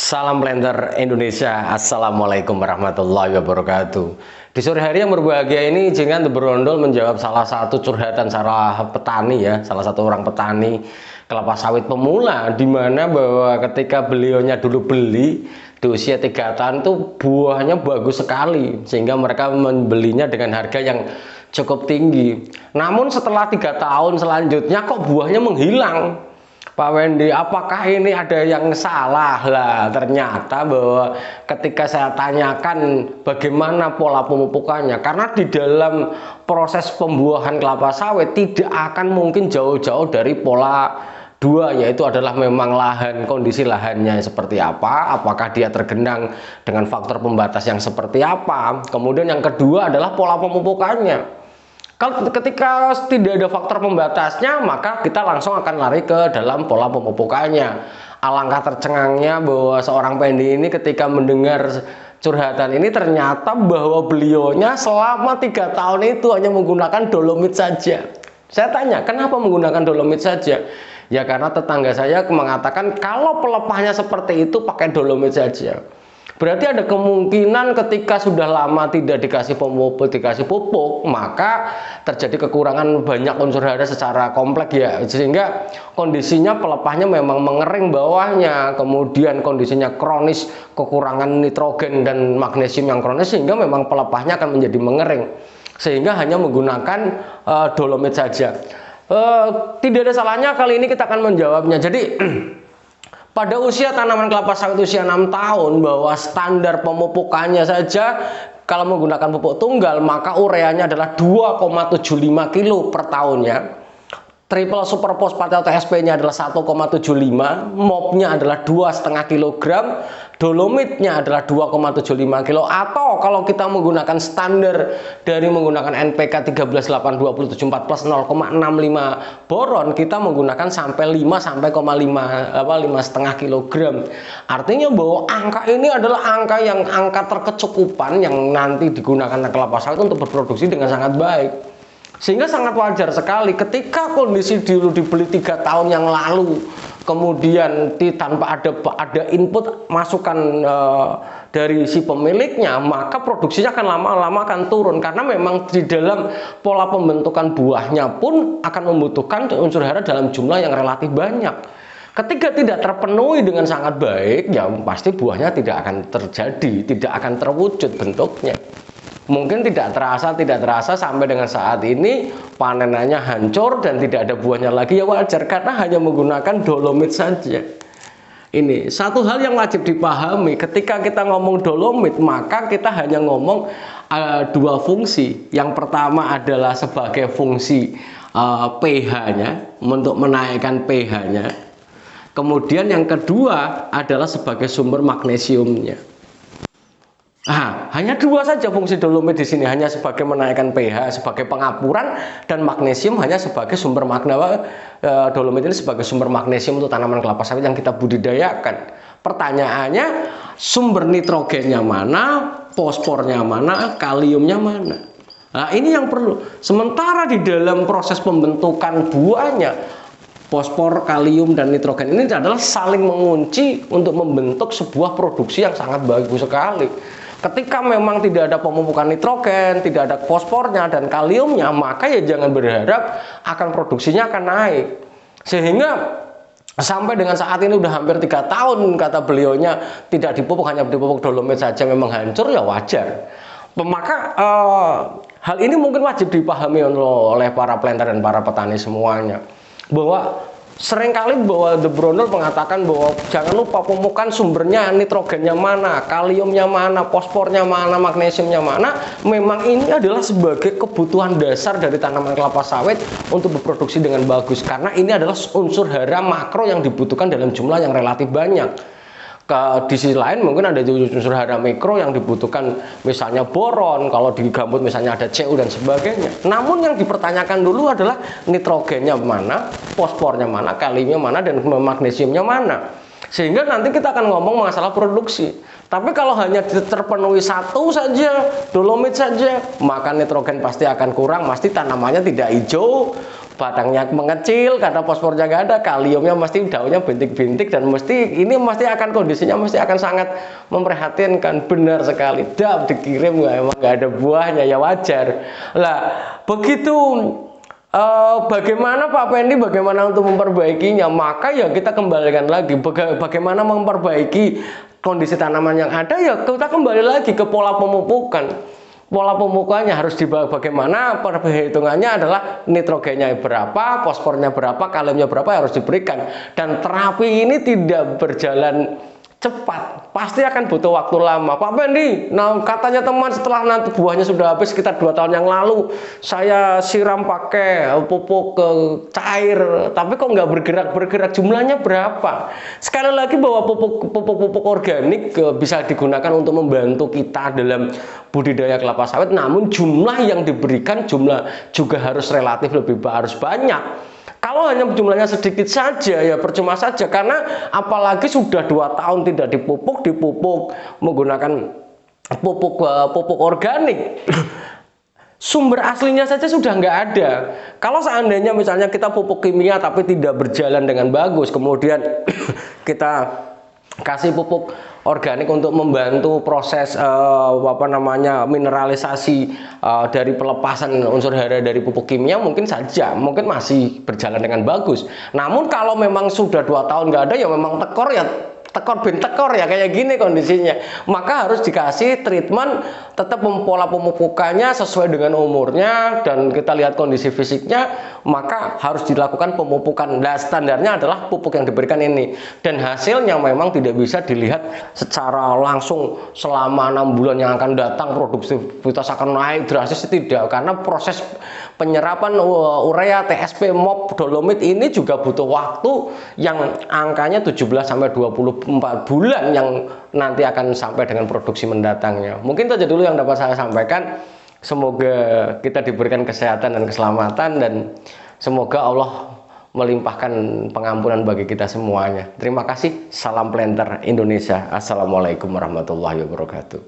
Salam Blender Indonesia. Assalamualaikum warahmatullahi wabarakatuh. Di sore hari yang berbahagia ini, izinkan The Brondol menjawab salah satu curhatan salah petani ya, salah satu orang petani kelapa sawit pemula, di mana bahwa ketika beliaunya dulu beli di usia 3 tahun itu buahnya bagus sekali, sehingga mereka membelinya dengan harga yang cukup tinggi. Namun setelah 3 tahun selanjutnya kok buahnya menghilang. Pak Wendy, apakah ini ada yang salah? Lah, ternyata bahwa ketika saya tanyakan bagaimana pola pemupukannya, karena di dalam proses pembuahan kelapa sawit tidak akan mungkin jauh-jauh dari pola dua, yaitu adalah memang lahan, kondisi lahannya seperti apa, apakah dia tergenang dengan faktor pembatas yang seperti apa. Kemudian yang kedua adalah pola pemupukannya. Kalau ketika tidak ada faktor pembatasnya, maka kita langsung akan lari ke dalam pola pemupukannya. Alangkah tercengangnya bahwa seorang Pendi ini ketika mendengar curhatan ini, ternyata bahwa beliaunya selama 3 tahun itu hanya menggunakan dolomit saja. Saya tanya, kenapa menggunakan dolomit saja? Ya karena tetangga saya mengatakan kalau pelepahnya seperti itu pakai dolomit saja. Berarti ada kemungkinan ketika sudah lama tidak dikasih pupuk, maka terjadi kekurangan banyak unsur hara secara kompleks ya, sehingga kondisinya pelepahnya memang mengering bawahnya, kemudian kondisinya kronis, kekurangan nitrogen dan magnesium yang kronis, sehingga memang pelepahnya akan menjadi mengering, sehingga hanya menggunakan dolomit saja. Tidak ada salahnya kali ini kita akan menjawabnya. Jadi pada usia tanaman kelapa sawit usia 6 tahun, bahwa standar pemupukannya saja kalau menggunakan pupuk tunggal maka ureanya adalah 2,75 kilo per tahunnya. Triple super fosfat atau SP-nya adalah 1,75, MOP-nya adalah 2,5 kg, dolomitnya adalah 2,75 kg, atau kalau kita menggunakan standar dari menggunakan NPK 138274 plus 0,65 boron, kita menggunakan sampai 5,5 kg. Artinya bahwa angka ini adalah angka terkecukupan yang nanti digunakan kelapa sawit untuk berproduksi dengan sangat baik. Sehingga sangat wajar sekali ketika kondisi dulu dibeli 3 tahun yang lalu, kemudian tanpa ada input masukan dari si pemiliknya, maka produksinya akan lama-lama akan turun, karena memang di dalam pola pembentukan buahnya pun akan membutuhkan unsur hara dalam jumlah yang relatif banyak. Ketika tidak terpenuhi dengan sangat baik, ya pasti buahnya tidak akan terjadi, tidak akan terwujud bentuknya. Mungkin tidak terasa sampai dengan saat ini panenannya hancur dan tidak ada buahnya lagi, ya wajar karena hanya menggunakan dolomit saja. Ini satu hal yang wajib dipahami, ketika kita ngomong dolomit maka kita hanya ngomong dua fungsi. Yang pertama adalah sebagai fungsi pH-nya, untuk menaikkan pH-nya. Kemudian yang kedua adalah sebagai sumber magnesiumnya. Hanya dua saja fungsi dolomit di sini, hanya sebagai menaikkan pH, sebagai pengapuran, dan magnesium hanya sebagai sumber dolomit ini sebagai sumber magnesium untuk tanaman kelapa sawit yang kita budidayakan. Pertanyaannya, sumber nitrogennya mana, fosfornya mana, kaliumnya mana? Nah, ini yang perlu. Sementara di dalam proses pembentukan buahnya, fosfor, kalium, dan nitrogen ini adalah saling mengunci untuk membentuk sebuah produksi yang sangat bagus sekali. Ketika memang tidak ada pemupukan nitrogen, tidak ada fosfornya dan kaliumnya, maka ya jangan berharap akan produksinya akan naik. Sehingga sampai dengan saat ini udah hampir 3 tahun kata beliaunya tidak dipupuk, hanya dipupuk dolomit saja memang hancur, ya wajar. Maka hal ini mungkin wajib dipahami oleh para planter dan para petani semuanya, bahwa seringkali bahwa The Brondol mengatakan bahwa jangan lupa pemupukan sumbernya, nitrogennya mana, kaliumnya mana, fosfornya mana, magnesiumnya mana. Memang ini adalah sebagai kebutuhan dasar dari tanaman kelapa sawit untuk berproduksi dengan bagus, karena ini adalah unsur hara makro yang dibutuhkan dalam jumlah yang relatif banyak. Di sisi lain mungkin ada unsur hara mikro yang dibutuhkan, misalnya boron, kalau di gambut misalnya ada Cu dan sebagainya. Namun yang dipertanyakan dulu adalah nitrogennya mana, fosfornya mana, kaliumnya mana, dan magnesiumnya mana. Sehingga nanti kita akan ngomong masalah produksi. Tapi kalau hanya terpenuhi satu saja, dolomit saja, maka nitrogen pasti akan kurang, pasti tanamannya tidak hijau, batangnya mengecil karena fosfornya nggak ada, kaliumnya mesti daunnya bintik-bintik, dan ini mesti akan kondisinya mesti akan sangat memprihatinkan. Benar sekali, dikirim emang nggak ada buahnya, ya wajar lah begitu. Bagaimana Pak Pendi, bagaimana untuk memperbaikinya? Maka ya kita kembalikan lagi bagaimana memperbaiki kondisi tanaman yang ada, ya kita kembali lagi ke pola pemupukan. Pola pemupukannya harus bagaimana, perhitungannya adalah nitrogennya berapa, fosfornya berapa, kaliumnya berapa harus diberikan. Dan terapi ini tidak berjalan cepat, pasti akan butuh waktu lama. Pak Pendi, nah katanya teman setelah nanti buahnya sudah habis sekitar 2 tahun yang lalu, saya siram pakai pupuk cair, tapi kok nggak bergerak, jumlahnya berapa? Sekali lagi bahwa pupuk organik bisa digunakan untuk membantu kita dalam budidaya kelapa sawit, namun jumlah yang diberikan juga harus relatif harus banyak. Kalau hanya jumlahnya sedikit saja ya percuma saja, karena apalagi sudah 2 tahun tidak dipupuk menggunakan pupuk organik. Sumber aslinya saja sudah nggak ada. Kalau seandainya misalnya kita pupuk kimia tapi tidak berjalan dengan bagus, kemudian kita kasih pupuk organik untuk membantu proses mineralisasi dari pelepasan unsur hara dari pupuk kimia, mungkin masih berjalan dengan bagus. Namun kalau memang sudah 2 tahun nggak ada, ya memang tekor ya kayak gini kondisinya, maka harus dikasih treatment, tetap pola pemupukannya sesuai dengan umurnya dan kita lihat kondisi fisiknya, maka harus dilakukan pemupukan. Nah, standarnya adalah pupuk yang diberikan ini, dan hasilnya memang tidak bisa dilihat secara langsung selama 6 bulan yang akan datang produktivitas akan naik drastis, tidak, karena proses penyerapan urea, TSP, MOP, dolomit ini juga butuh waktu yang angkanya 17-24 bulan yang nanti akan sampai dengan produksi mendatangnya. Mungkin itu aja dulu yang dapat saya sampaikan. Semoga kita diberikan kesehatan dan keselamatan, dan semoga Allah melimpahkan pengampunan bagi kita semuanya. Terima kasih. Salam Planter Indonesia. Assalamualaikum warahmatullahi wabarakatuh.